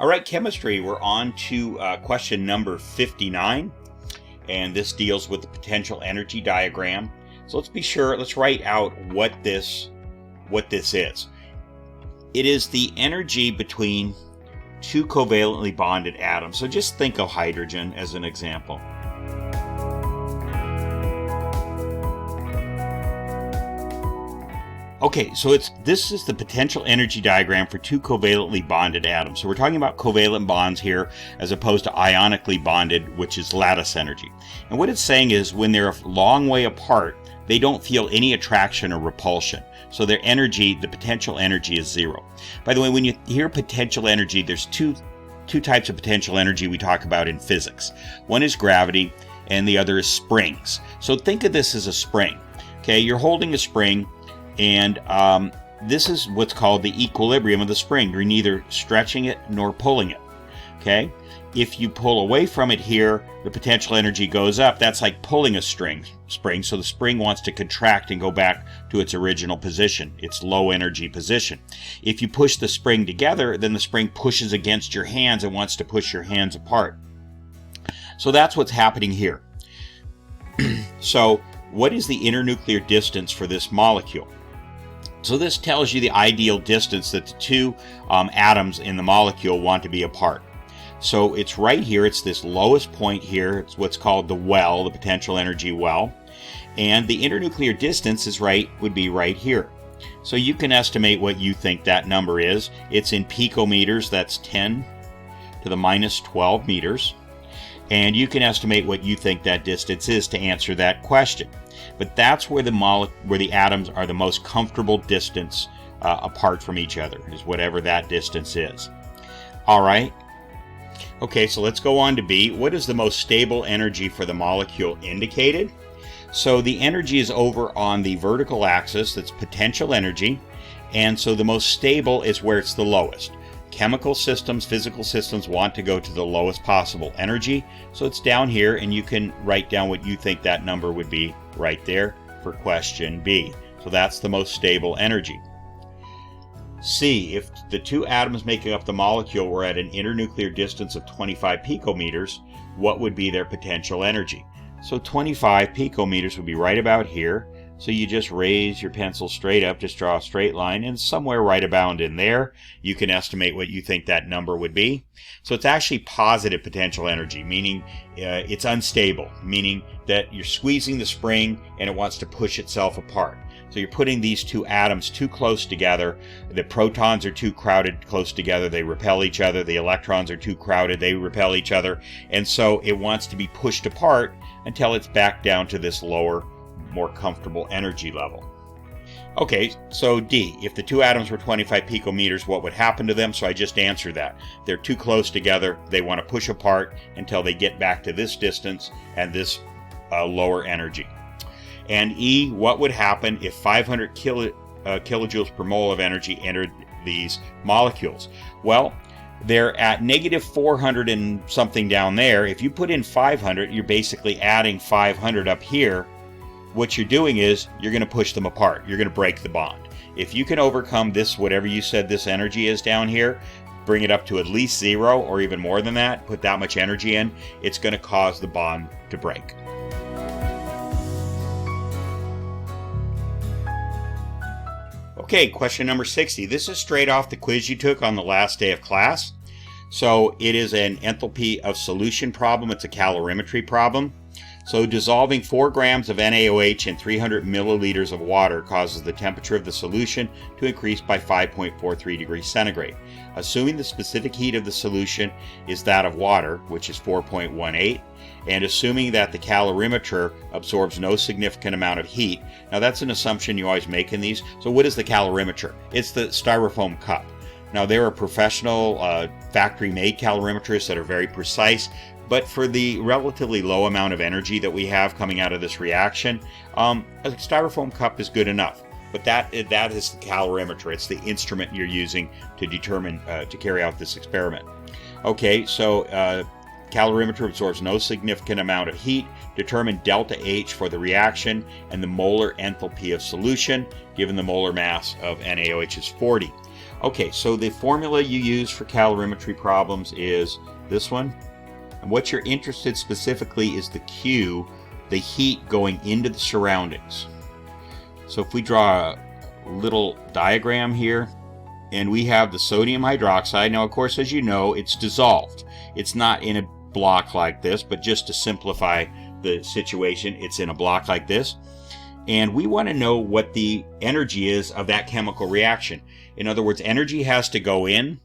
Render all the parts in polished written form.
All right, chemistry, we're on to question number 59, and this deals with the potential energy diagram. So let's write out what this is. It is the energy between two covalently bonded atoms. So just think of hydrogen as an example. Okay, so this is the potential energy diagram for two covalently bonded atoms. So we're talking about covalent bonds here as opposed to ionically bonded, which is lattice energy. And what it's saying is when they're a long way apart, they don't feel any attraction or repulsion. So their energy, the potential energy, is zero. By the way, when you hear potential energy, there's two types of potential energy we talk about in physics. One is gravity and the other is springs. So think of this as a spring. Okay, you're holding a spring, and this is what's called the equilibrium of the spring. You're neither stretching it nor pulling it. Okay? If you pull away from it here, the potential energy goes up. That's like pulling a spring. So the spring wants to contract and go back to its original position, its low energy position. If you push the spring together, then the spring pushes against your hands and wants to push your hands apart. So that's what's happening here. So what is the internuclear distance for this molecule? So this tells you the ideal distance that the two atoms in the molecule want to be apart. So it's right here, it's this lowest point here, it's what's called the well, the potential energy well. And the internuclear distance would be right here. So you can estimate what you think that number is. It's in picometers, that's 10 to the minus 12 meters. And you can estimate what you think that distance is to answer that question. But that's where the atoms are the most comfortable distance apart from each other, is whatever that distance is. All right. Okay, so let's go on to B. What is the most stable energy for the molecule indicated? So the energy is over on the vertical axis, that's potential energy, and so the most stable is where it's the lowest. Chemical systems, physical systems want to go to the lowest possible energy, so it's down here, and you can write down what you think that number would be right there for question B. So that's the most stable energy. C, if the two atoms making up the molecule were at an internuclear distance of 25 picometers, what would be their potential energy? So 25 picometers would be right about here. So you just raise your pencil straight up, just draw a straight line, and somewhere right about in there, you can estimate what you think that number would be. So it's actually positive potential energy, meaning it's unstable, meaning that you're squeezing the spring and it wants to push itself apart. So you're putting these two atoms too close together. The protons are too crowded close together. They repel each other. The electrons are too crowded. They repel each other. And so it wants to be pushed apart until it's back down to this lower, more comfortable energy level. Okay, so D, if the two atoms were 25 picometers, what would happen to them? So I just answered that. They're too close together. They want to push apart until they get back to this distance and this lower energy. And E, what would happen if 500 kilojoules per mole of energy entered these molecules? Well, they're at negative 400 and something down there. If you put in 500, you're basically adding 500 up here. What you're doing is you're going to push them apart. You're going to break the bond. If you can overcome this, whatever you said this energy is down here, bring it up to at least zero or even more than that, put that much energy in, it's going to cause the bond to break. Okay, question number 60. This is straight off the quiz you took on the last day of class. So it is an enthalpy of solution problem. It's a calorimetry problem. So dissolving 4 grams of NaOH in 300 milliliters of water causes the temperature of the solution to increase by 5.43 degrees centigrade. Assuming the specific heat of the solution is that of water, which is 4.18, and assuming that the calorimeter absorbs no significant amount of heat. Now that's an assumption you always make in these. So what is the calorimeter? It's the styrofoam cup. Now there are professional factory-made calorimeters that are very precise, but for the relatively low amount of energy that we have coming out of this reaction, a styrofoam cup is good enough. But that is the calorimeter. It's the instrument you're using to determine, to carry out this experiment. Okay, so calorimeter absorbs no significant amount of heat. Determine delta H for the reaction and the molar enthalpy of solution, given the molar mass of NaOH is 40. Okay, so the formula you use for calorimetry problems is this one. And what you're interested specifically is the Q, the heat going into the surroundings. So if we draw a little diagram here, and we have the sodium hydroxide. Now, of course, as you know, it's dissolved. It's not in a block like this, but just to simplify the situation, it's in a block like this. And we want to know what the energy is of that chemical reaction. In other words, energy has to go in.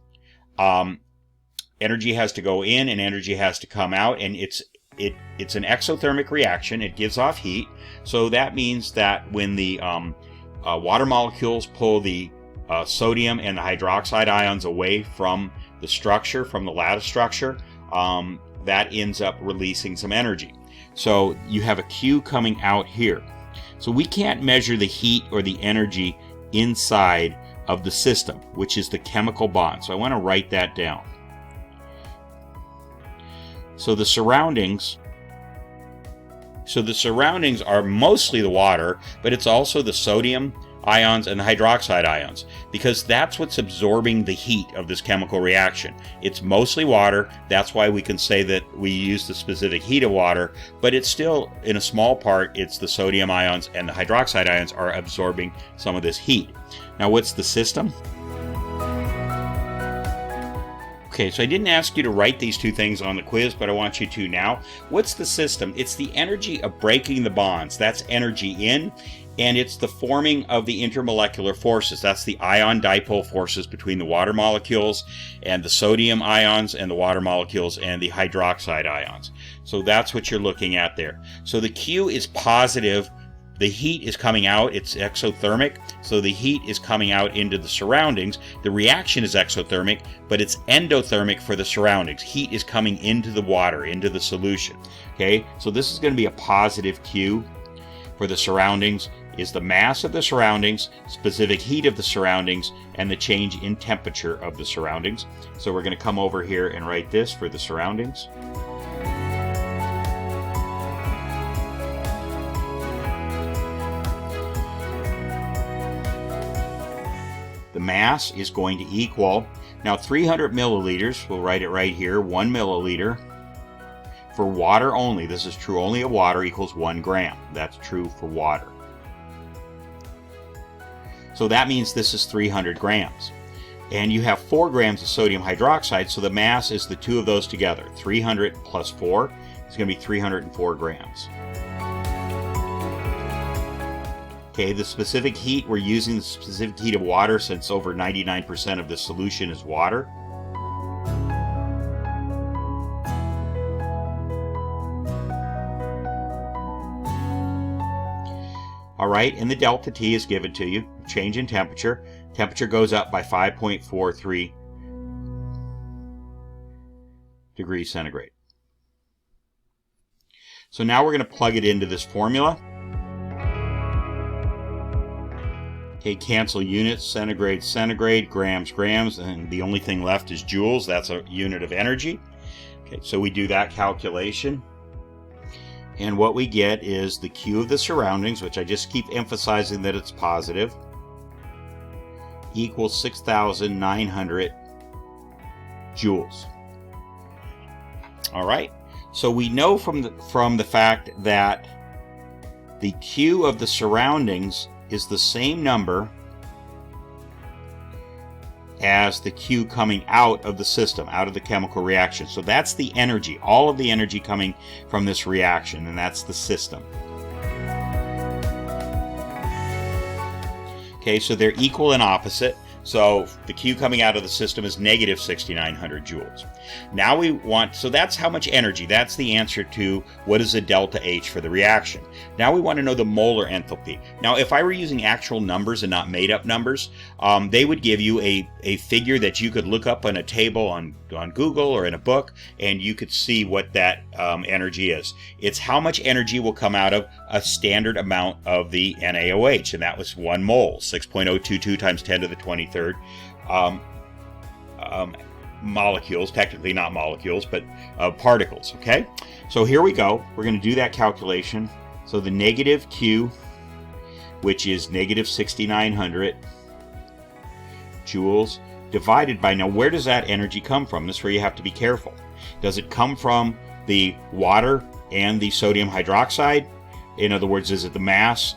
Energy has to go in and energy has to come out. And it's an exothermic reaction. It gives off heat. So that means that when the water molecules pull the sodium and the hydroxide ions away from the structure, from the lattice structure, that ends up releasing some energy. So you have a Q coming out here. So we can't measure the heat or the energy inside of the system, which is the chemical bond. So I want to write that down. So the surroundings are mostly the water, but it's also the sodium ions and the hydroxide ions, because that's what's absorbing the heat of this chemical reaction. It's mostly water. That's why we can say that we use the specific heat of water, but it's still, in a small part, it's the sodium ions and the hydroxide ions are absorbing some of this heat. Now, what's the system? Okay, so I didn't ask you to write these two things on the quiz, but I want you to now. What's the system? It's the energy of breaking the bonds. That's energy in. And it's the forming of the intermolecular forces. That's the ion dipole forces between the water molecules and the sodium ions and the water molecules and the hydroxide ions. So that's what you're looking at there. So the Q is positive. The heat is coming out. It's exothermic. So the heat is coming out into the surroundings. The reaction is exothermic, but it's endothermic for the surroundings. Heat is coming into the water, into the solution. Okay, so this is going to be a positive Q. For the surroundings is the mass of the surroundings, specific heat of the surroundings, and the change in temperature of the surroundings. So we're going to come over here and write this for the surroundings. The mass is going to equal, now 300 milliliters, we'll write it right here, 1 milliliter. For water only, this is true only of water, equals 1 gram. That's true for water. So that means this is 300 grams. And you have 4 grams of sodium hydroxide, so the mass is the two of those together. 300 plus 4 is going to be 304 grams. Okay, the specific heat, we're using the specific heat of water since over 99% of the solution is water. All right, and the delta T is given to you. Change in temperature. Temperature goes up by 5.43 degrees centigrade. So now we're going to plug it into this formula. Okay, cancel units, centigrade, centigrade, grams, grams, and the only thing left is joules. That's a unit of energy. Okay, so we do that calculation. And what we get is the Q of the surroundings, which I just keep emphasizing that it's positive, equals 6,900 joules. All right, so we know from the fact that the Q of the surroundings is the same number as the Q coming out of the system, out of the chemical reaction. So that's the energy, all of the energy coming from this reaction, and that's the system. Okay, so they're equal and opposite. So the Q coming out of the system is negative 6,900 joules. Now we want, so that's how much energy. That's the answer to what is the delta H for the reaction. Now we want to know the molar enthalpy. Now if I were using actual numbers and not made up numbers, they would give you a figure that you could look up on a table on Google or in a book, and you could see what that energy is. It's how much energy will come out of a standard amount of the NaOH, and that was 1 mole, 6.022 times 10 to the 23rd. Molecules, technically not molecules, but particles, okay? So here we go. We're going to do that calculation. So the negative Q, which is negative 6,900 joules, divided by, now where does that energy come from? This is where you have to be careful. Does it come from the water and the sodium hydroxide? In other words, is it the mass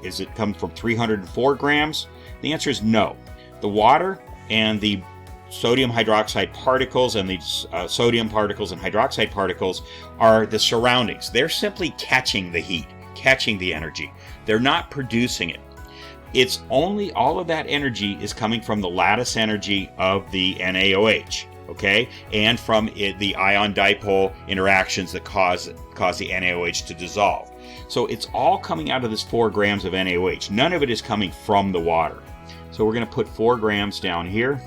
is it come from 304 grams? The answer is no. The water and the sodium hydroxide particles and the sodium particles and hydroxide particles are the surroundings. They're simply catching the heat, catching the energy. They're not producing it. It's only, all of that energy is coming from the lattice energy of the NaOH, okay? And from the ion-dipole interactions that cause the NaOH to dissolve. So it's all coming out of this 4 grams of NaOH. None of it is coming from the water. So we're going to put 4 grams down here.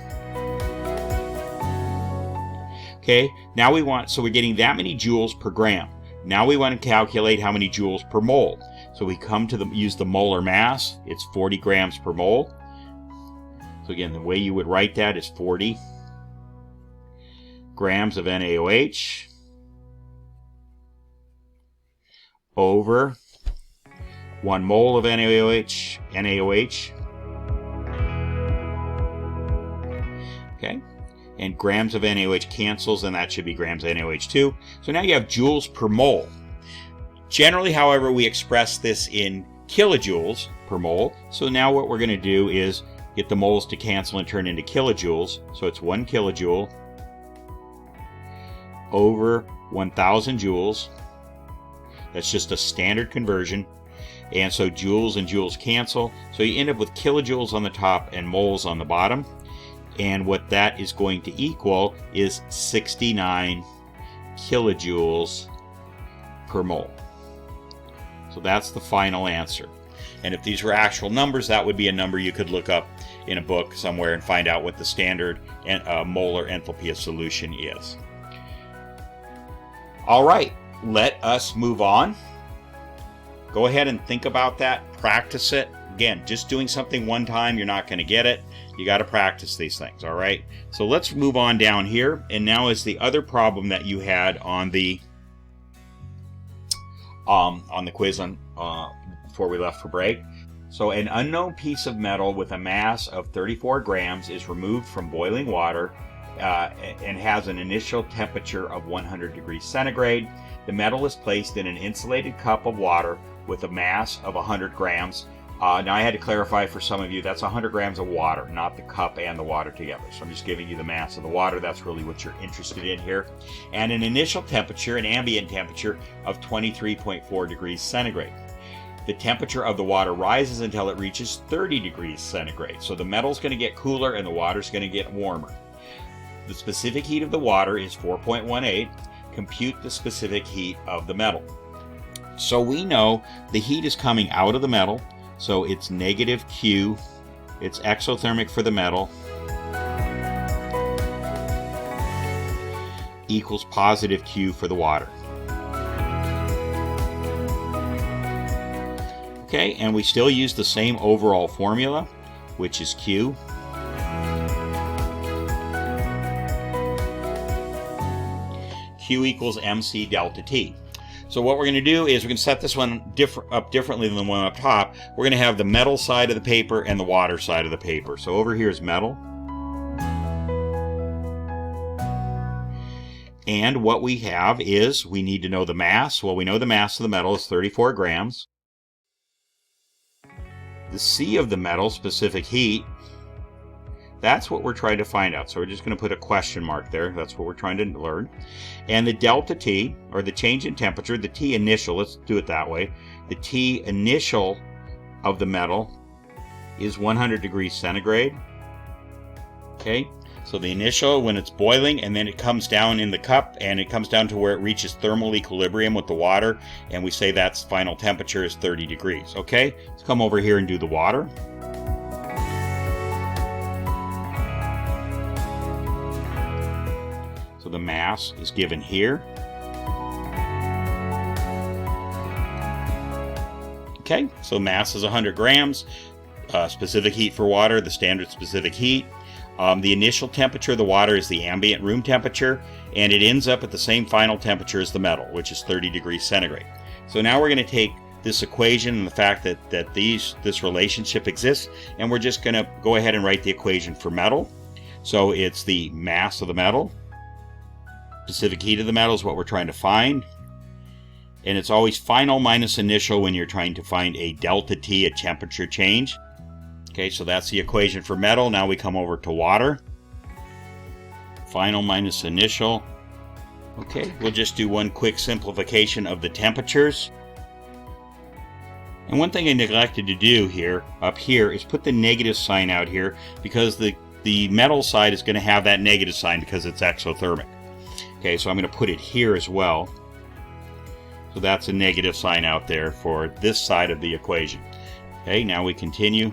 Okay, now so we're getting that many joules per gram. Now we want to calculate how many joules per mole. So we come to use the molar mass. It's 40 grams per mole. So again, the way you would write that is 40 grams of NaOH over 1 mole of NaOH. Okay, and grams of NaOH cancels, and that should be grams of NaOH2. So now you have joules per mole. Generally, however, we express this in kilojoules per mole. So now what we're going to do is get the moles to cancel and turn into kilojoules. So it's 1 kilojoule over 1,000 joules. That's just a standard conversion. And so joules and joules cancel. So you end up with kilojoules on the top and moles on the bottom. And what that is going to equal is 69 kilojoules per mole. So that's the final answer. And if these were actual numbers, that would be a number you could look up in a book somewhere and find out what the standard molar enthalpy of solution is. All right, let us move on. Go ahead and think about that, practice it. Again, just doing something one time, you're not going to get it. You got to practice these things, all right? So let's move on down here. And now is the other problem that you had on the quiz before we left for break. So an unknown piece of metal with a mass of 34 grams is removed from boiling water and has an initial temperature of 100 degrees centigrade. The metal is placed in an insulated cup of water with a mass of 100 grams. Now I had to clarify for some of you, that's 100 grams of water, not the cup and the water together. So I'm just giving you the mass of the water. That's really what you're interested in here. And an initial temperature, an ambient temperature of 23.4 degrees centigrade. The temperature of the water rises until it reaches 30 degrees centigrade. So the metal's going to get cooler and the water's going to get warmer. The specific heat of the water is 4.18. Compute the specific heat of the metal. So we know the heat is coming out of the metal. So it's negative Q, it's exothermic for the metal, equals positive Q for the water. Okay, and we still use the same overall formula, which is Q. Q equals MC delta T. So what we're going to do is we're going to set this one up differently than the one up top. We're going to have the metal side of the paper and the water side of the paper. So over here is metal. And what we have is we need to know the mass. Well, we know the mass of the metal is 34 grams. The C of the metal, specific heat, that's what we're trying to find out. So we're just going to put a question mark there. That's what we're trying to learn. And the delta T, or the change in temperature, the T initial, let's do it that way. The T initial of the metal is 100 degrees centigrade. Okay, so the initial when it's boiling, and then it comes down in the cup, and it comes down to where it reaches thermal equilibrium with the water, and we say that's final temperature is 30 degrees. Okay, let's come over here and do the water. So the mass is given here. Okay, so mass is 100 grams. Specific heat for water, the standard specific heat. The initial temperature of the water is the ambient room temperature, and it ends up at the same final temperature as the metal, which is 30 degrees centigrade. So now we're going to take this equation and the fact that this relationship exists, and we're just going to go ahead and write the equation for metal. So it's the mass of the metal. Specific heat of the metal is what we're trying to find. And it's always final minus initial when you're trying to find a delta T, a temperature change. Okay, so that's the equation for metal. Now we come over to water. Final minus initial. Okay, we'll just do one quick simplification of the temperatures. And one thing I neglected to do here, up here, is put the negative sign out here because the metal side is going to have that negative sign because it's exothermic. Okay, so I'm going to put it here as well. So that's a negative sign out there for this side of the equation. Okay, now we continue.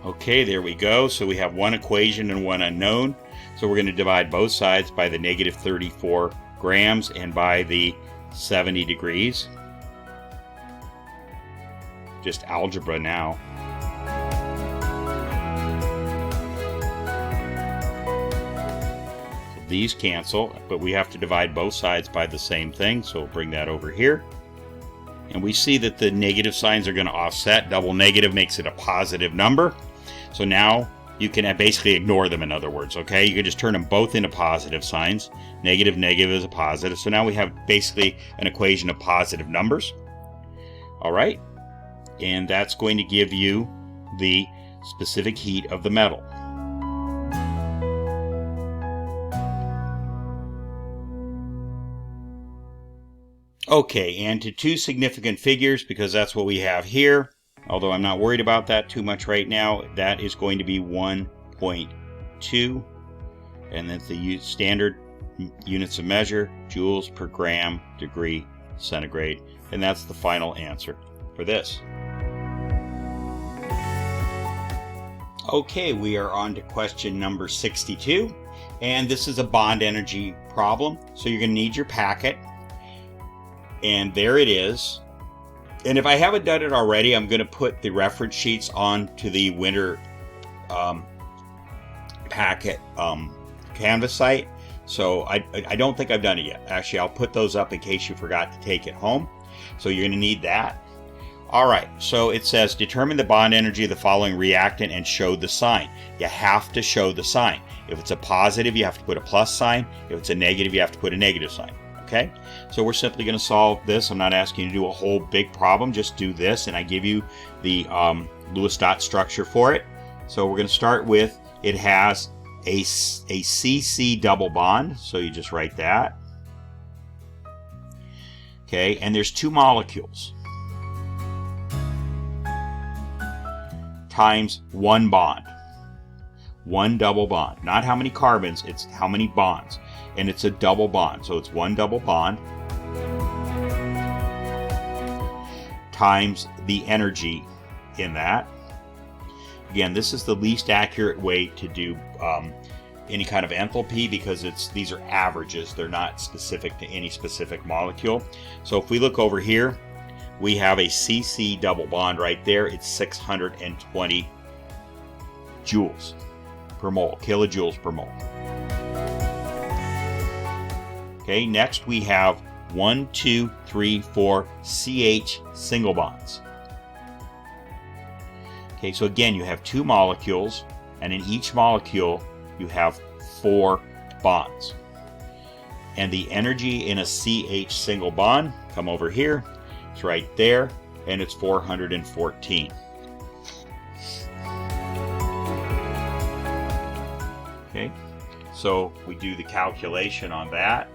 Okay, there we go. So we have one equation and one unknown. So we're going to divide both sides by the negative 34 grams and by the 70 degrees. Just algebra now. These cancel, but we have to divide both sides by the same thing, so we'll bring that over here. And we see that the negative signs are going to offset. Double negative makes it a positive number. So now you can basically ignore them, in other words, okay? You can just turn them both into positive signs. Negative, negative is a positive. So now we have basically an equation of positive numbers. All right. And that's going to give you the specific heat of the metal. Okay, and to two significant figures, because that's what we have here, although I'm not worried about that too much right now, that is going to be 1.2, and that's the standard units of measure, joules per gram, degree, centigrade, and that's the final answer for this. Okay, we are on to question number 62, and this is a bond energy problem, so you're going to need your packet. And there it is. And if I haven't done it already, I'm going to put the reference sheets onto the winter packet Canvas site. So I don't think I've done it yet. Actually, I'll put those up in case you forgot to take it home. So you're going to need that. All right, so it says determine the bond energy of the following reactant and show the sign. You have to show the sign. If it's a positive, you have to put a plus sign. If it's a negative, you have to put a negative sign. Okay, so we're simply going to solve this. I'm not asking you to do a whole big problem, just do this, and I give you the Lewis dot structure for it. So we're going to start with, it has a CC double bond, so you just write that. Okay, and there's two molecules times one bond, one double bond. Not how many carbons, it's how many bonds. And it's a double bond, so it's one double bond times the energy in that. Again, this is the least accurate way to do any kind of enthalpy because these are averages. They're not specific to any specific molecule. So if we look over here, we have a CC double bond right there. It's 620 joules per mole, kilojoules per mole. Okay, next we have 1, 2, 3, 4 CH single bonds. Okay, so again, you have two molecules, and in each molecule you have 4 bonds. And the energy in a CH single bond, come over here, it's right there, and it's 414. Okay, so we do the calculation on that.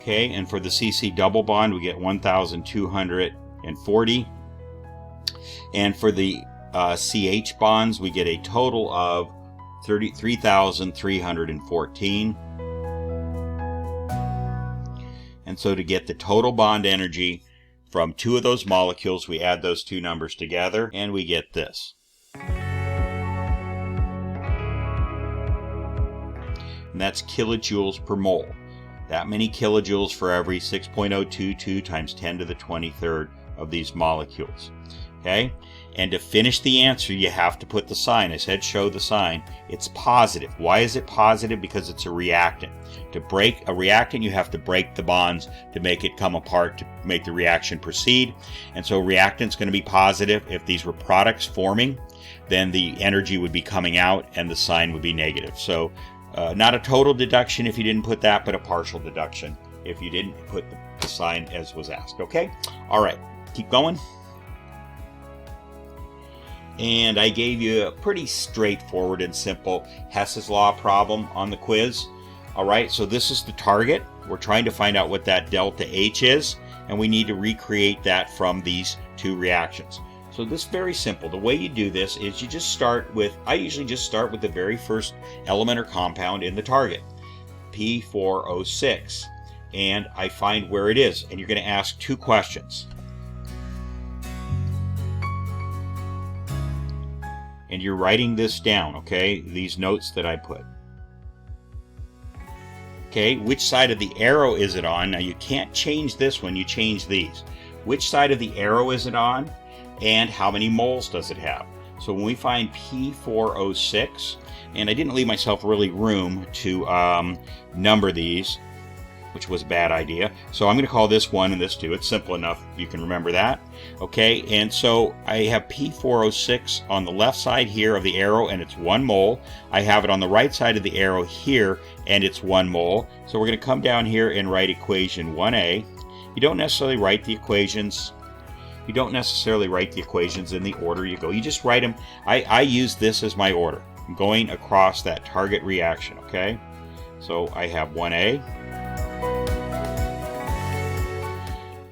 Okay, and for the CC double bond, we get 1,240. And for the CH bonds, we get a total of 33,314. And so to get the total bond energy from two of those molecules, we add those two numbers together, and we get this. And that's kilojoules per mole. That many kilojoules for every 6.022 times 10 to the 23rd of these molecules. Okay? And to finish the answer, you have to put the sign. I said show the sign. It's positive. Why is it positive? Because it's a reactant. To break a reactant, you have to break the bonds to make it come apart to make the reaction proceed. And so reactant's going to be positive. If these were products forming, then the energy would be coming out and the sign would be negative. So not a total deduction if you didn't put that, but a partial deduction if you didn't put the sign as was asked. Okay? All right, keep going. And I gave you a pretty straightforward and simple Hess's Law problem on the quiz. All right, so this is the target. We're trying to find out what that delta H is, and we need to recreate that from these two reactions. So this is very simple. The way you do this is you just start with, I usually just start with the very first element or compound in the target, P4O6, and I find where it is, and you're going to ask two questions. And you're writing this down, okay? These notes that I put. Okay, which side of the arrow is it on? Now you can't change this one, you change these. Which side of the arrow is it on? And how many moles does it have? So when we find P4O6, and I didn't leave myself really room to number these, which was a bad idea. So I'm going to call this 1 and this 2. It's simple enough. You can remember that. Okay, and so I have P4O6 on the left side here of the arrow, and it's 1 mole. I have it on the right side of the arrow here, and it's 1 mole. So we're going to come down here and write equation 1A. You don't necessarily write the equations. You don't necessarily write the equations in the order you go. You just write them. I use this as my order. I'm going across that target reaction, okay? So I have 1A.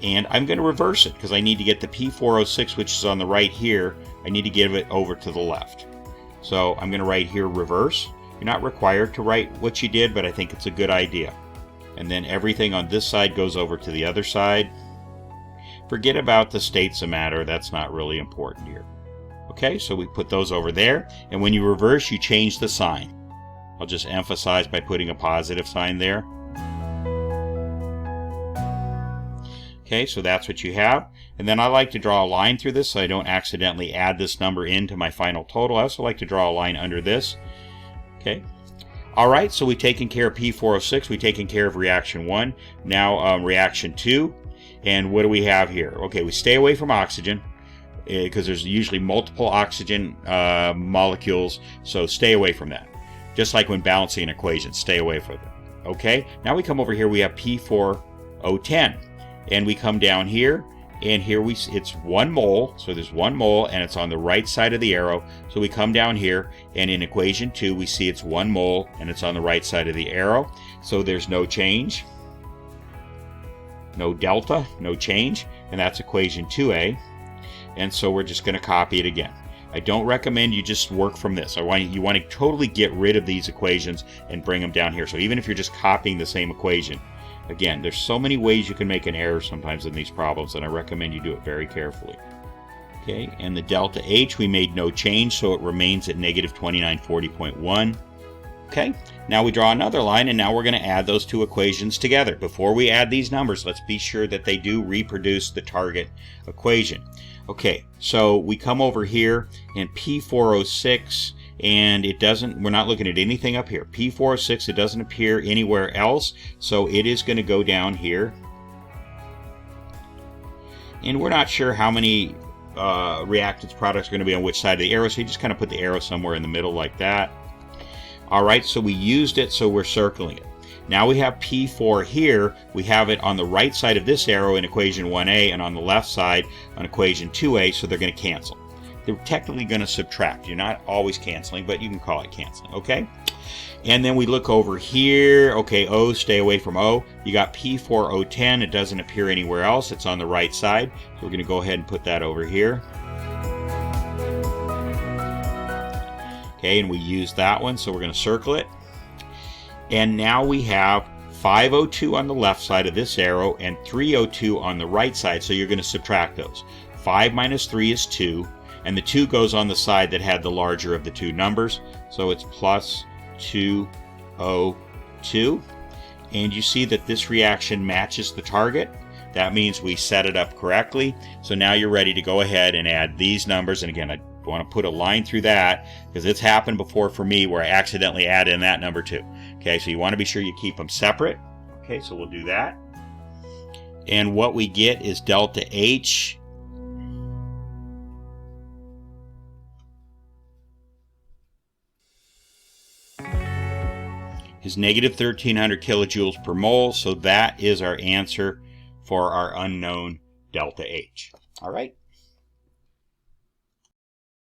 And I'm going to reverse it because I need to get the P4O6, which is on the right here. I need to give it over to the left. So I'm going to write here reverse. You're not required to write what you did, but I think it's a good idea. And then everything on this side goes over to the other side. Forget about the states of matter. That's not really important here. Okay, so we put those over there. And when you reverse, you change the sign. I'll just emphasize by putting a positive sign there. Okay, so that's what you have. And then I like to draw a line through this so I don't accidentally add this number into my final total. I also like to draw a line under this. Okay. All right, so we've taken care of P4O6. We've taken care of reaction 1. Now reaction 2. And what do we have here? Okay, we stay away from oxygen because there's usually multiple oxygen molecules, so stay away from that. Just like when balancing an equation, stay away from it. Okay, now we come over here, we have P4O10. And we come down here, and here it's 1 mole, so there's 1 mole, and it's on the right side of the arrow. So we come down here, and in equation 2, we see it's 1 mole, and it's on the right side of the arrow. So there's no change, no delta, no change, and that's equation 2A. And so we're just going to copy it again. I don't recommend you just work from this. You want to totally get rid of these equations and bring them down here. So even if you're just copying the same equation, again, there's so many ways you can make an error sometimes in these problems, and I recommend you do it very carefully. Okay, and the delta H, we made no change, so it remains at negative 2940.1. Okay, now we draw another line, and now we're going to add those two equations together. Before we add these numbers, let's be sure that they do reproduce the target equation. Okay, so we come over here, and P4O6, and it doesn't, we're not looking at anything up here. P4O6, it doesn't appear anywhere else, so it is going to go down here. And we're not sure how many reactants products are going to be on which side of the arrow, so you just kind of put the arrow somewhere in the middle like that. All right, so we used it, so we're circling it. Now we have P4 here. We have it on the right side of this arrow in equation 1A and on the left side on equation 2A, so they're going to cancel. They're technically going to subtract. You're not always canceling, but you can call it canceling, okay? And then we look over here. Okay, O, stay away from O. You got P4O10. It doesn't appear anywhere else. It's on the right side. So we're going to go ahead and put that over here. Okay, and we use that one, so we're going to circle it. And now we have 5O2 on the left side of this arrow and 3O2 on the right side, so you're going to subtract those. 5 minus 3 is 2. And the 2 goes on the side that had the larger of the two numbers. So it's plus 2O2. And you see that this reaction matches the target. That means we set it up correctly. So now you're ready to go ahead and add these numbers. And again, I want to put a line through that because it's happened before for me where I accidentally add in that number too. Okay, so you want to be sure you keep them separate. Okay, so we'll do that. And what we get is delta H is negative 1300 kilojoules per mole. So that is our answer for our unknown delta H. All right.